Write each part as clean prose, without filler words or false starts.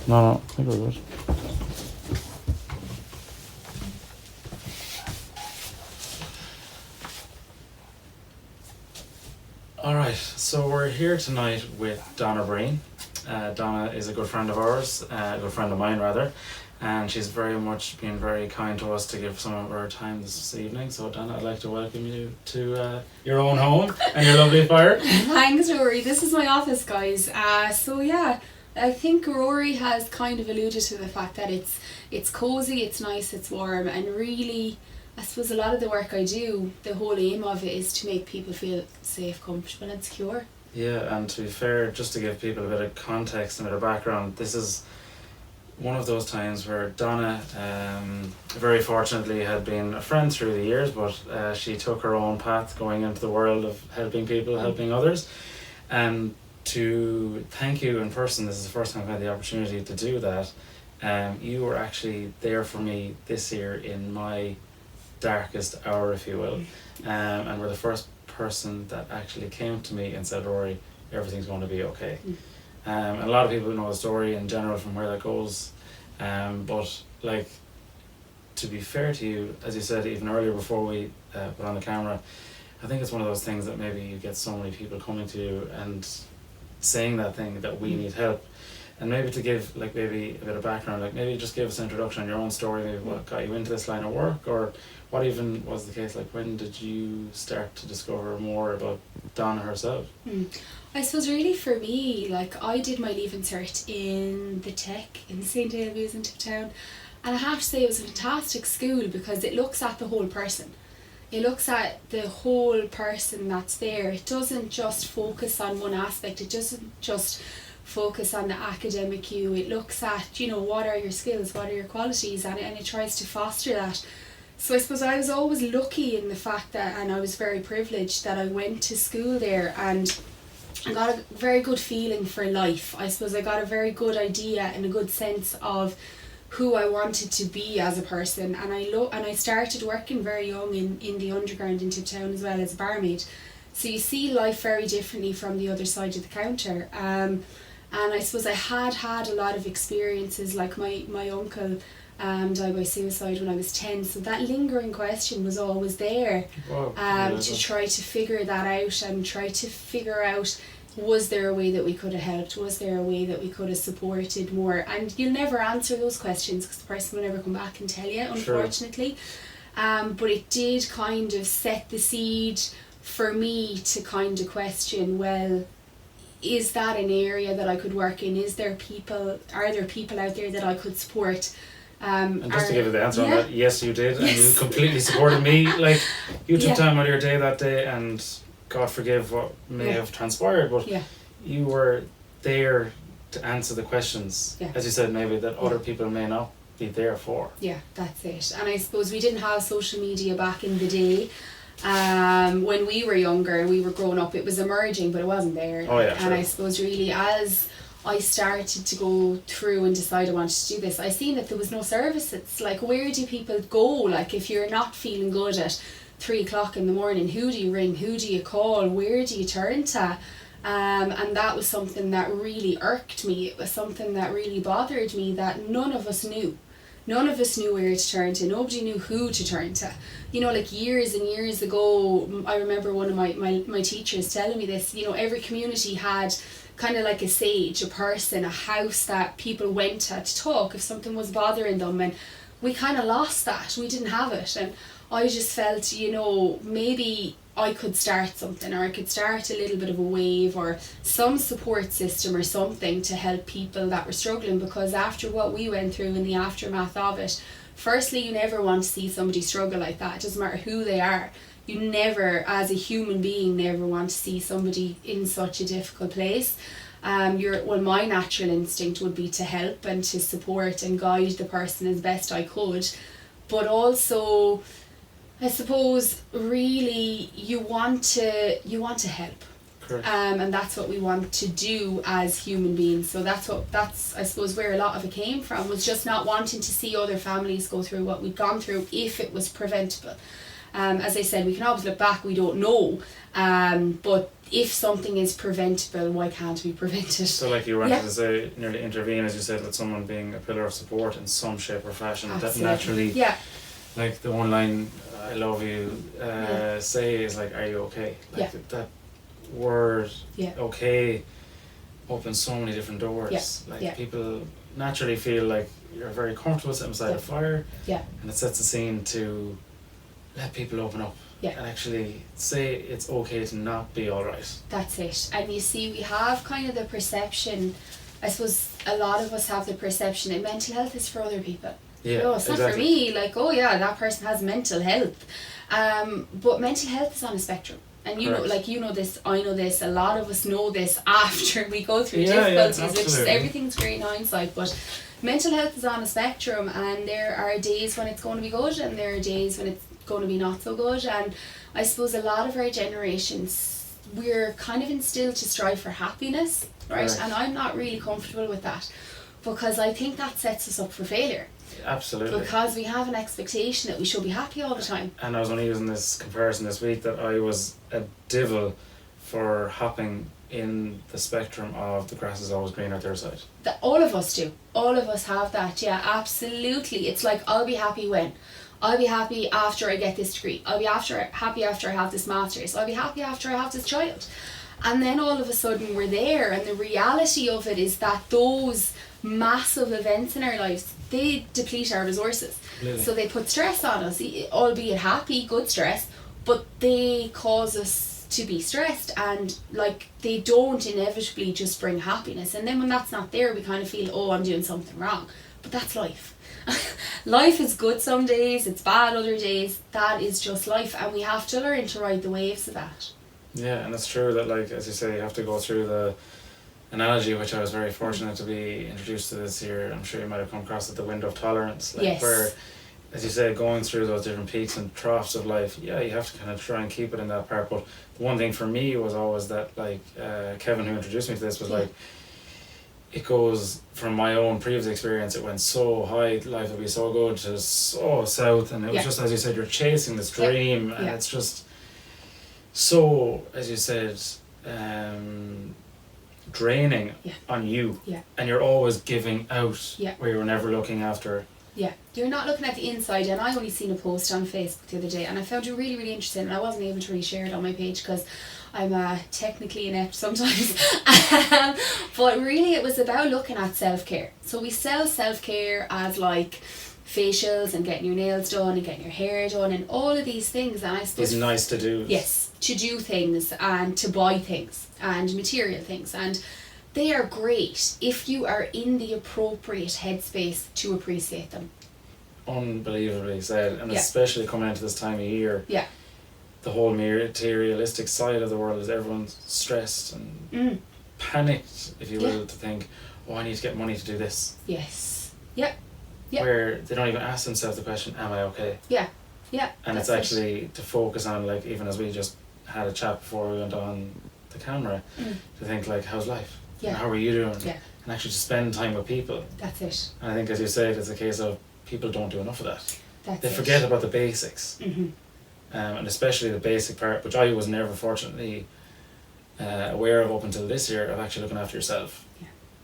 No, I think we're good. Alright, so we're here tonight with Donna Breen. Donna is a good friend of ours, a good friend of mine rather, and she's very much been very kind to us to give some of her time this evening. So Donna, I'd like to welcome you to your own home and your lovely fire. Thanks, Rory. This is my office, guys. So yeah, I think Rory has kind of alluded to the fact that it's cozy, it's nice, it's warm, and really, I suppose a lot of the work I do, the whole aim of it is to make people feel safe, comfortable and secure. Yeah, and to be fair, just to give people a bit of context and a bit of background, this is one of those times where Donna, very fortunately, had been a friend through the years, but she took her own path going into the world of helping people, helping others. And to thank you in person, this is the first time I've had the opportunity to do that. You were actually there for me this year in my darkest hour, if you will, and were the first person that actually came to me and said, Rory, everything's going to be okay. And a lot of people know the story in general from where that goes, but like, to be fair to you, as you said even earlier before we put on the camera, I think it's one of those things that maybe you get so many people coming to you and saying that thing that we need help. And maybe to give like maybe a bit of background, like maybe just give us an introduction on your own story, maybe what got you into this line of work, or what even was the case, like when did you start to discover more about Donna herself? I suppose really for me, like I did my Leaving Cert in the Tech in St. Albans in Tiptown, and I have to say it was a fantastic school because it looks at the whole person. It looks at the whole person that's there. It doesn't just focus on one aspect. It doesn't just focus on the academic you. It looks at, you know, what are your skills, what are your qualities, and it tries to foster that. So I suppose I was always lucky in the fact that, and I was very privileged that I went to school there and I got a very good feeling for life. I suppose I got a very good idea and a good sense of who I wanted to be as a person, and I started working very young in the underground in Tiptown as well as a barmaid. So you see life very differently from the other side of the counter. And I suppose I had a lot of experiences, like my uncle died by suicide when I was 10, so that lingering question was always there. To try to figure that out and try to figure out, was there a way that we could have helped, was there a way that we could have supported more, and you'll never answer those questions because the person will never come back and tell you, unfortunately. But it did kind of set the seed for me to kind of question, well, is that an area that I could work in? Are there people out there that I could support? And just to give you the answer on that, yes you did, and you completely supported me. Like, you took time out of your day that day, and God forgive what may have transpired, but you were there to answer the questions, as you said, maybe that other people may not be there for. Yeah, that's it. And I suppose we didn't have social media back in the day. When we were younger and we were growing up, it was emerging, but it wasn't there. And I suppose really as I started to go through and decide I wanted to do this, I seen that there was no services. Like, where do people go? Like, if you're not feeling good at 3 o'clock in the morning, who do you ring? Who do you call? Where do you turn to? And that was something that really irked me. It was something that really bothered me, that none of us knew. None of us knew where to turn to. Nobody knew who to turn to. You know, like years and years ago, I remember one of my teachers telling me this, you know, every community had kind of like a sage, a person, a house that people went to talk if something was bothering them, and we kind of lost that. We didn't have it, and I just felt, you know, maybe I could start something, or I could start a little bit of a wave or some support system or something to help people that were struggling, because after what we went through in the aftermath of it, firstly, you never want to see somebody struggle like that. It doesn't matter who they are. You never, as a human being, never want to see somebody in such a difficult place. My natural instinct would be to help and to support and guide the person as best I could, but also, I suppose, really, you want to help. Correct. And that's what we want to do as human beings. So that's I suppose where a lot of it came from, was just not wanting to see other families go through what we'd gone through if it was preventable. As I said, we can always look back, we don't know, but if something is preventable, why can't we prevent it? So like you wanted to say, nearly intervene, as you said, with someone being a pillar of support in some shape or fashion. Absolutely. That naturally, like the one line, I love you, say is like, are you okay? Like that word, okay, opens so many different doors. Like people naturally feel like you're very comfortable sitting beside a fire, and it sets the scene to let people open up and actually say it's okay to not be alright. That's it. And you see, we have kind of the perception, I suppose a lot of us have the perception that mental health is for other people. It's not for me, like, that person has mental health. But mental health is on a spectrum. And you know, like, you know this, I know this, a lot of us know this after we go through difficulties, which is, everything's great in hindsight, but mental health is on a spectrum, and there are days when it's going to be good and there are days when it's going to be not so good. And I suppose a lot of our generations, we're kind of instilled to strive for happiness, right? And I'm not really comfortable with that, because I think that sets us up for failure. Absolutely. Because we have an expectation that we should be happy all the time. And I was only using this comparison this week that I was a devil for hopping in the spectrum of the grass is always greener at their side. That all of us do. All of us have that, absolutely. It's like, I'll be happy when? I'll be happy after I get this degree. I'll be happy after I have this master's. I'll be happy after I have this child. And then all of a sudden we're there, and the reality of it is that those massive events in our lives, they deplete our resources. Really? So they put stress on us, albeit happy, good stress, but they cause us to be stressed, and like they don't inevitably just bring happiness. And then when that's not there, we kind of feel, I'm doing something wrong. But that's life. Life is good some days, it's bad other days. That is just life, and we have to learn to ride the waves of that. Yeah, and it's true that, like, as you say, you have to go through the analogy, which I was very fortunate to be introduced to this year. I'm sure you might have come across it, the window of tolerance. Like, where, as you say, going through those different peaks and troughs of life, you have to kind of try and keep it in that part. But the one thing for me was always that, like, Kevin, who introduced me to this, was like, it goes from my own previous experience, it went so high, life would be so good, to so south, and it was just, as you said, you're chasing this dream, and it's just so, as you said, draining on you, and you're always giving out where you're never looking after. You're not looking at the inside. And I only seen a post on Facebook the other day, and I found it really, really interesting, and I wasn't able to really share it on my page because I'm technically inept sometimes. But really it was about looking at self-care. So we sell self-care as like facials and getting your nails done and getting your hair done and all of these things, and I suppose it's nice to do. Yes, to do things and to buy things and material things, and they are great if you are in the appropriate headspace to appreciate them. Unbelievably said, and especially coming into this time of year. The whole materialistic side of the world is everyone's stressed and panicked, if you will, to think, I need to get money to do this. Where they don't even ask themselves the question, am I okay? And it's actually to focus on, like, even as we just had a chat before we went on the camera, to think, like, how's life? How are you doing? And actually to spend time with people. That's it. And I think, as you said, it's a case of people don't do enough of that. They forget about the basics. And especially the basic part, which I was never fortunately aware of up until this year, of actually looking after yourself.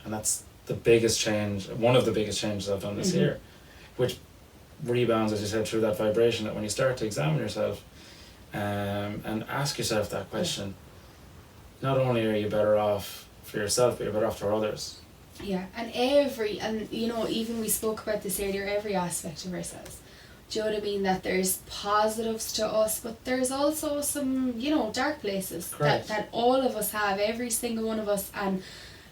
And that's the biggest change, one of the biggest changes I've done this year, which rebounds, as you said, through that vibration, that when you start to examine yourself and ask yourself that question, not only are you better off for yourself, but you're better off for others. And you know, even we spoke about this earlier, every aspect of ourselves. Do you know what I mean? That there's positives to us, but there's also some, dark places that all of us have, every single one of us. And,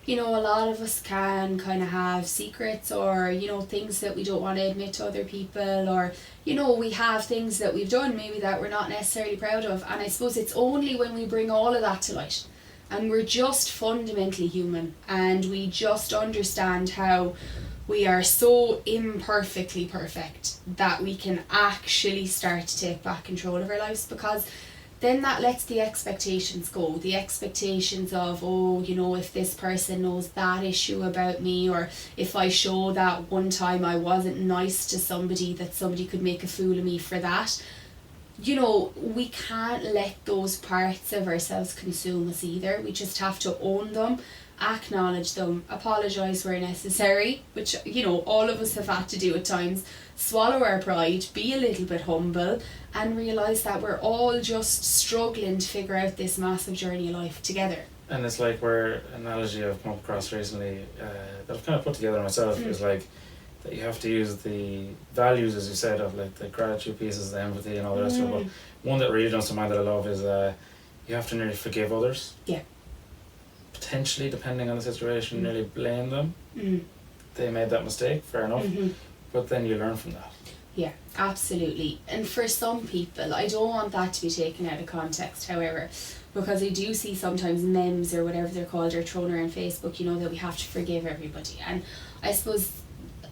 a lot of us can kind of have secrets or, things that we don't want to admit to other people, or, we have things that we've done maybe that we're not necessarily proud of. And I suppose it's only when we bring all of that to light, and we're just fundamentally human, and we just understand how we are so imperfectly perfect, that we can actually start to take back control of our lives, because then that lets the expectations go. The expectations of, if this person knows that issue about me, or if I show that one time I wasn't nice to somebody, that somebody could make a fool of me for that. you know, we can't let those parts of ourselves consume us either. We just have to own them, acknowledge them, apologise where necessary, which, you know, all of us have had to do at times, swallow our pride, be a little bit humble, and realise that we're all just struggling to figure out this massive journey of life together. And it's like where an analogy I've come across recently that I've kind of put together myself is like that you have to use the values, as you said, of like the gratitude pieces, the empathy and all the rest of it. But one that really jumps to mind that I love is you have to nearly forgive others. Yeah. Potentially, depending on the situation, nearly blame them. They made that mistake, fair enough. But then you learn from that. Yeah, absolutely. And for some people, I don't want that to be taken out of context, however, because I do see sometimes memes or whatever they're called are thrown around Facebook, you know, that we have to forgive everybody. And I suppose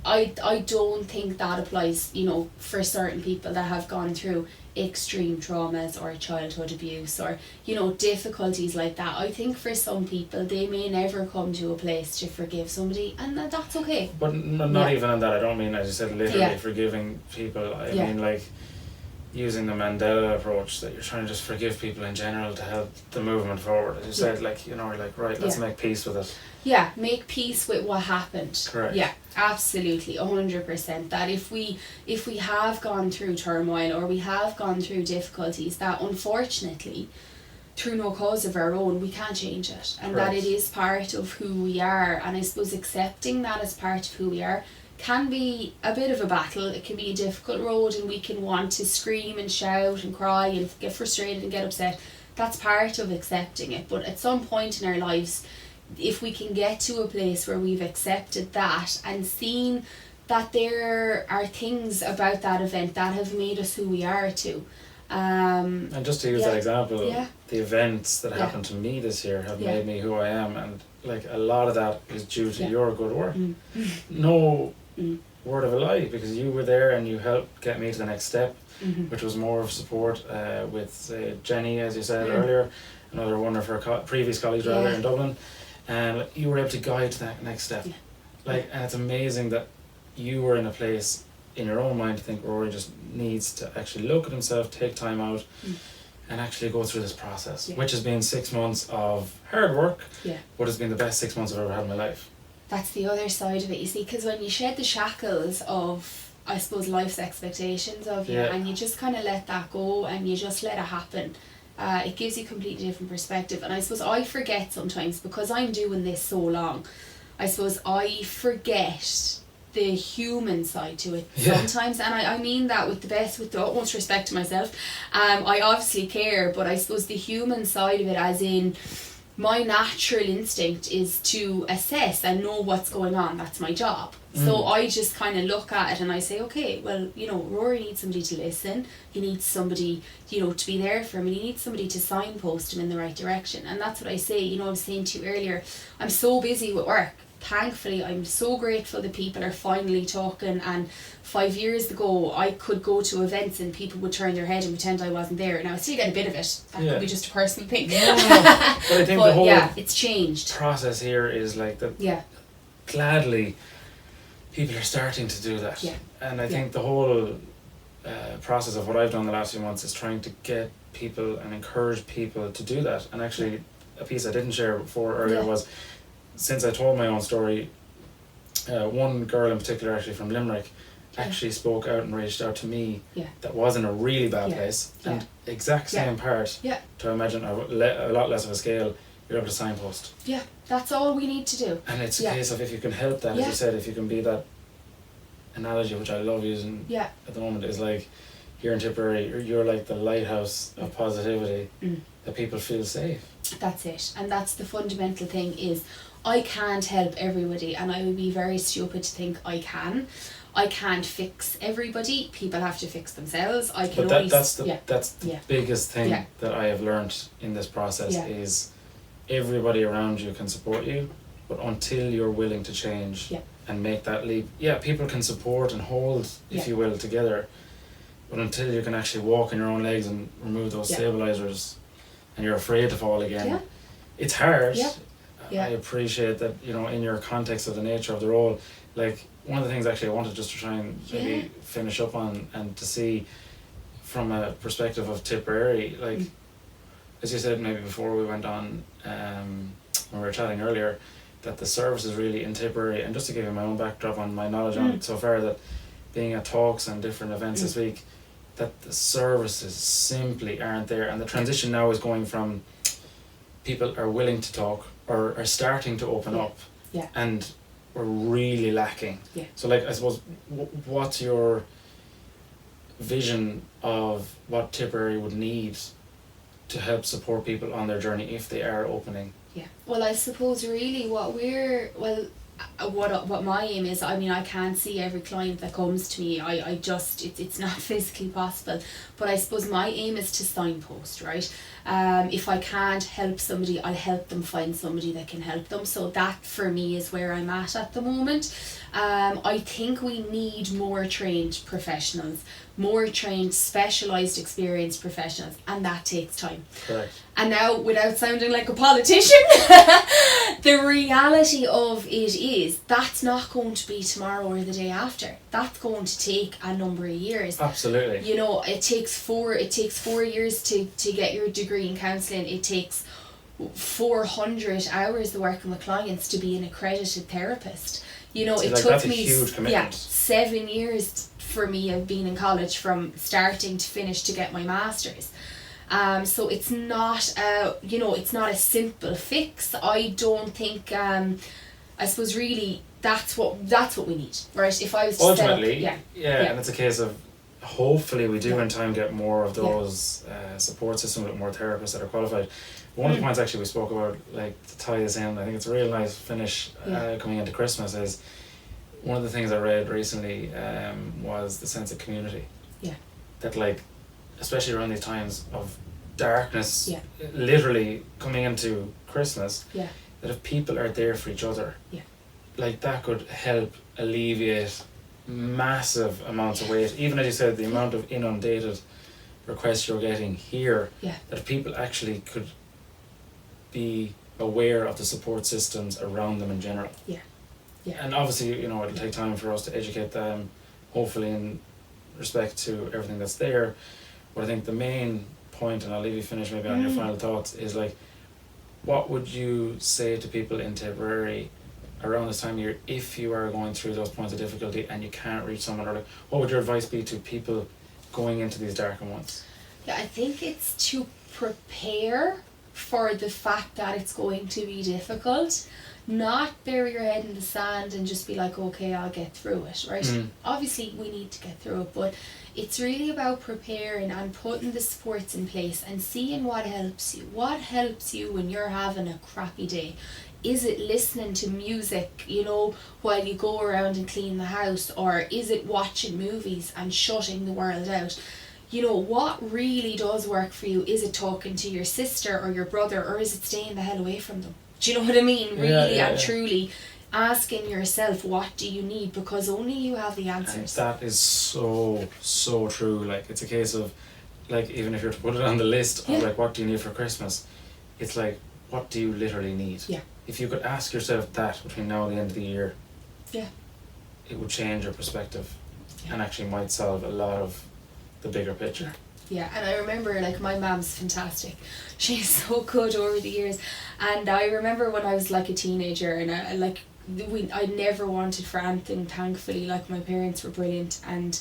I don't think that applies, you know, for certain people that have gone through extreme traumas or childhood abuse or, you know, difficulties like that. I think for some people they may never come to a place to forgive somebody, and that's okay. But not even in that. I don't mean, as you said, literally forgiving people. I mean like using the Mandela approach, that you're trying to just forgive people in general to help the movement forward. As you said, like, you know, like, right, let's make peace with it. Yeah, make peace with what happened. Correct. Yeah, absolutely, 100%. That if we have gone through turmoil or we have gone through difficulties that unfortunately, through no cause of our own, we can't change it. And that it is part of who we are. And I suppose accepting that as part of who we are can be a bit of a battle. It can be a difficult road, and we can want to scream and shout and cry and get frustrated and get upset. That's part of accepting it. But at some point in our lives, if we can get to a place where we've accepted that and seen that there are things about that event that have made us who we are too. And just to use that example, the events that happened to me this year have made me who I am, and like a lot of that is due to your good work. No word of a lie, because you were there and you helped get me to the next step, which was more of support with Jenny, as you said earlier, another one of her previous colleagues rather in Dublin, and you were able to guide to that next step. Like, and it's amazing that you were in a place in your own mind to think Rory just needs to actually look at himself, take time out and actually go through this process, which has been 6 months of hard work, but it's been the best 6 months I've ever had in my life. That's the other side of it, you see, because when you shed the shackles of, I suppose, life's expectations of you, and you just kind of let that go and you just let it happen, it gives you a completely different perspective. And I suppose I forget sometimes, because I'm doing this so long, I suppose I forget the human side to it sometimes, and I mean that with the utmost respect to myself. I obviously care, but I suppose the human side of it, as in my natural instinct is to assess and know what's going on. That's my job. So I just kind of look at it and I say, okay, well, you know, Rory needs somebody to listen. He needs somebody, you know, to be there for him, and he needs somebody to signpost him in the right direction. And that's what I say. You know, I was saying to you earlier, I'm so busy with work. Thankfully, I'm so grateful that people are finally talking, and 5 years ago I could go to events and people would turn their head and pretend I wasn't there. Now I still get a bit of it. That could be just a personal thing. But I think the whole it's changed. Process here is like that. Gladly, people are starting to do that. And I think the whole process of what I've done the last few months is trying to get people and encourage people to do that. And actually, a piece I didn't share before earlier was, since I told my own story, one girl in particular, actually from Limerick, actually spoke out and reached out to me that was in a really bad place, and exact same part, to imagine a lot less of a scale, you're able to signpost. That's all we need to do. And it's a case of, if you can help that, as you said, if you can be that analogy, which I love using at the moment, is like, here in Tipperary, you're like the lighthouse of positivity, that people feel safe. That's it. And that's the fundamental thing, is I can't help everybody, and I would be very stupid to think I can. I can't fix everybody. People have to fix themselves. I can that's the biggest thing that I have learned in this process, is everybody around you can support you, but until you're willing to change and make that leap, people can support and hold, if you will, together, but until you can actually walk on your own legs and remove those stabilizers, and you're afraid to fall again, it's hard. I appreciate that, you know, in your context of the nature of the role, like, one of the things actually I wanted just to try and maybe finish up on, and to see from a perspective of Tipperary, like as you said maybe before we went on, when we were chatting earlier, that the service is really in Tipperary, and just to give you my own backdrop on my knowledge on it so far, that being at talks and different events this week, that the services simply aren't there, and the transition now is going from people are willing to talk or are starting to open up, and we're really lacking. So like, I suppose, what's your vision of what Tipperary would need to help support people on their journey if they are opening? Well, I suppose really what my aim is, I mean, I can't see every client that comes to me, I just, it's not physically possible, but I suppose my aim is to signpost, right? If I can't help somebody, I'll help them find somebody that can help them. So that for me is where I'm at the moment. I think we need more trained professionals, more trained, specialised, experienced professionals, and that takes time. Correct. And now, without sounding like a politician, the reality of it is that's not going to be tomorrow or the day after. That's going to take a number of years. Absolutely. You know, it takes 4 years to get your degree in counselling. It takes 400 hours of working with clients to be an accredited therapist. You know, it took me 7 years for me of being in college from starting to finish to get my master's. So it's not it's not a simple fix. I don't think I suppose really that's what we need, right? If I was to ultimately set up, and it's a case of hopefully we do in time get more of those support systems with more therapists that are qualified. One of the points actually we spoke about, like to tie this in, I think it's a real nice finish coming into Christmas, is one of the things I read recently was the sense of community. That like, especially around these times of darkness, literally coming into Christmas, that if people are there for each other, like that could help alleviate massive amounts of weight. Even as you said, the amount of inundated requests you're getting here, that if people actually could be aware of the support systems around them in general. And obviously, you know, it'll take time for us to educate them, hopefully in respect to everything that's there. But I think the main point, and I'll leave you finish maybe on your final thoughts, is like, what would you say to people in Tipperary around this time of year if you are going through those points of difficulty and you can't reach someone, or like, what would your advice be to people going into these darker months? I think it's to prepare for the fact that it's going to be difficult. Not bury your head in the sand and just be like, okay, I'll get through it, right? Obviously we need to get through it, but it's really about preparing and putting the supports in place and seeing what helps you. What helps you when you're having a crappy day? Is it listening to music, you know, while you go around and clean the house? Or is it watching movies and shutting the world out? You know, what really does work for you? Is it talking to your sister or your brother, or is it staying the hell away from them? Do you know what I mean? Really and truly asking yourself, what do you need? Because only you have the answers. And that is so true. Like, it's a case of, like, even if you're to put it on the list of like, what do you need for Christmas? It's like, what do you literally need? If you could ask yourself that between now and the end of the year, it would change your perspective and actually might solve a lot of the bigger picture. And I remember, like, my mom's fantastic. She's so good over the years. And I remember when I was like a teenager, and I never wanted for anything, thankfully. Like, my parents were brilliant, and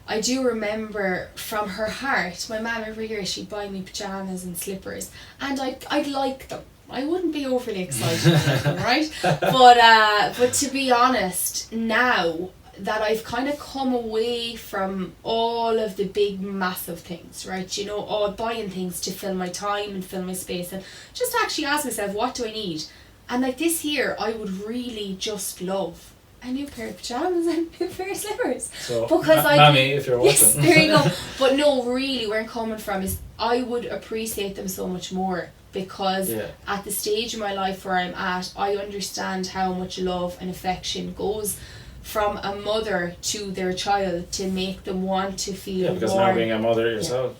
I do remember from her heart, my mum every year she'd buy me pyjamas and slippers, and I'd like them. I wouldn't be overly excited about them, right? But to be honest, now that I've kind of come away from all of the big massive things, right? You know, all buying things to fill my time and fill my space, and just actually ask myself, what do I need? And like this year, I would really just love a new pair of pajamas and a new pair of slippers. So, because Mammy, if you're watching. Yes, there you go. But no, really, where I'm coming from is I would appreciate them so much more, because at the stage in my life where I'm at, I understand how much love and affection goes from a mother to their child to make them want to feel because warm. Now being a mother yourself.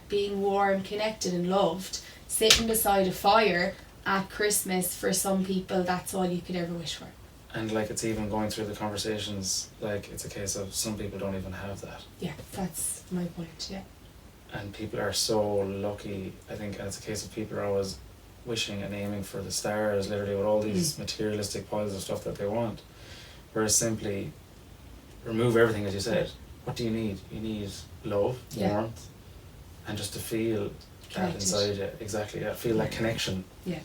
Being warm, connected and loved, sitting beside a fire at Christmas, for some people that's all you could ever wish for. And like, it's even going through the conversations, like, it's a case of some people don't even have that. That's my point. and people are so lucky. I think it's a case of people are always wishing and aiming for the stars, literally, with all these materialistic piles of stuff that they want. Whereas simply remove everything, as you said. What do you need? You need love, warmth, and just to feel that inside you. Exactly, yeah. Feel that connection. Yeah.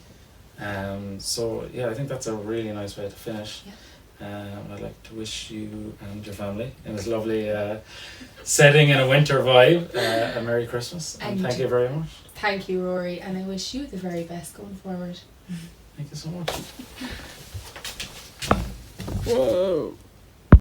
So yeah, I think that's a really nice way to finish. Yeah. I'd like to wish you and your family in this lovely setting in a winter vibe a Merry Christmas, and thank you very much. Thank you, Rory, and I wish you the very best going forward. Thank you so much. Whoa.